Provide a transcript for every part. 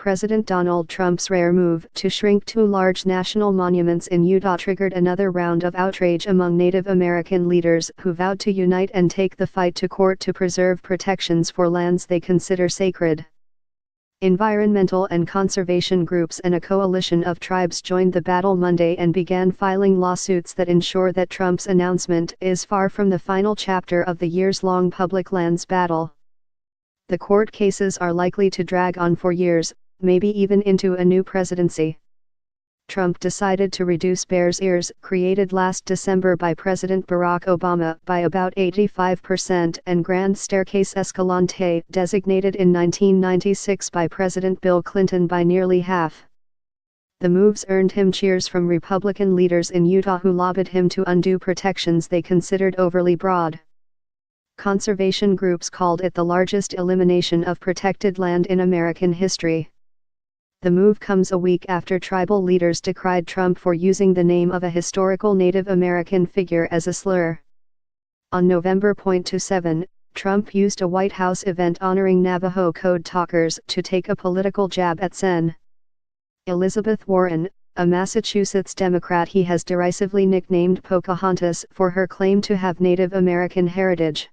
President Donald Trump's rare move to shrink two large national monuments in Utah triggered another round of outrage among Native American leaders who vowed to unite and take the fight to court to preserve protections for lands they consider sacred. Environmental and conservation groups and a coalition of tribes joined the battle Monday and began filing lawsuits that ensure that Trump's announcement is far from the final chapter of the years-long public lands battle. The court cases are likely to drag on for years, maybe even into a new presidency. Trump decided to reduce Bears Ears, created last December by President Barack Obama, by about 85% and Grand Staircase Escalante, designated in 1996 by President Bill Clinton, by nearly half. The moves earned him cheers from Republican leaders in Utah who lobbied him to undo protections they considered overly broad. Conservation groups called it the largest elimination of protected land in American history. The move comes a week after tribal leaders decried Trump for using the name of a historical Native American figure as a slur. On November 27, Trump used a White House event honoring Navajo code talkers to take a political jab at Sen. Elizabeth Warren, a Massachusetts Democrat he has derisively nicknamed Pocahontas for her claim to have Native American heritage.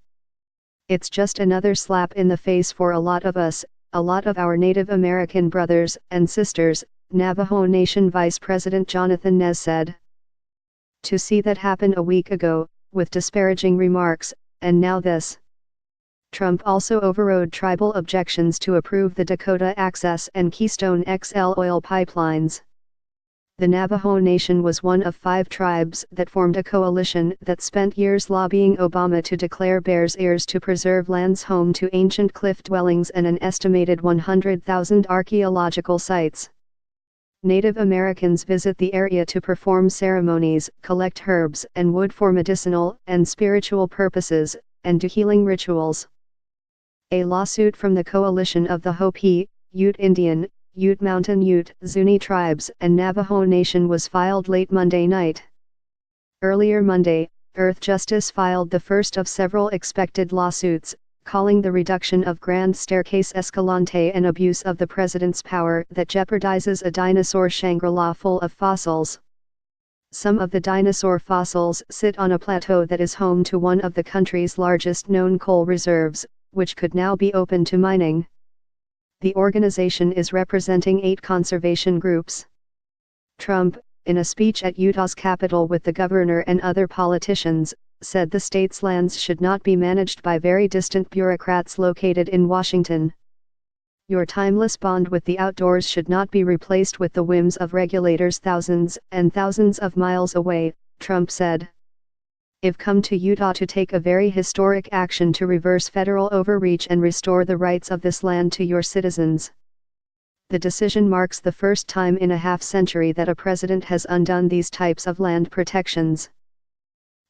It's just another slap in the face for a lot of us, a lot of our Native American brothers and sisters, Navajo Nation Vice President Jonathan Nez said. To see that happen a week ago, with disparaging remarks, and now this. Trump also overrode tribal objections to approve the Dakota Access and Keystone XL oil pipelines. The Navajo Nation was one of 5 tribes that formed a coalition that spent years lobbying Obama to declare Bears Ears to preserve lands home to ancient cliff dwellings and an estimated 100,000 archaeological sites. Native Americans visit the area to perform ceremonies, collect herbs and wood for medicinal and spiritual purposes, and do healing rituals. A lawsuit from the coalition of the Hopi, Ute Indian, Ute Mountain Ute, Zuni tribes and Navajo Nation was filed late Monday night. Earlier Monday, Earthjustice filed the first of several expected lawsuits, calling the reduction of Grand Staircase Escalante an abuse of the president's power that jeopardizes a dinosaur Shangri-La full of fossils. Some of the dinosaur fossils sit on a plateau that is home to one of the country's largest known coal reserves, which could now be open to mining. The organization is representing 8 conservation groups. Trump, in a speech at Utah's Capitol with the governor and other politicians, said the state's lands should not be managed by very distant bureaucrats located in Washington. Your timeless bond with the outdoors should not be replaced with the whims of regulators thousands and thousands of miles away, Trump said. I've come to Utah to take a very historic action to reverse federal overreach and restore the rights of this land to your citizens. The decision marks the first time in a half-century that a president has undone these types of land protections.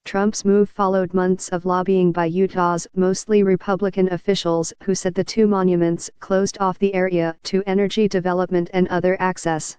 Trump's move followed months of lobbying by Utah's mostly Republican officials who said the 2 monuments closed off the area to energy development and other access.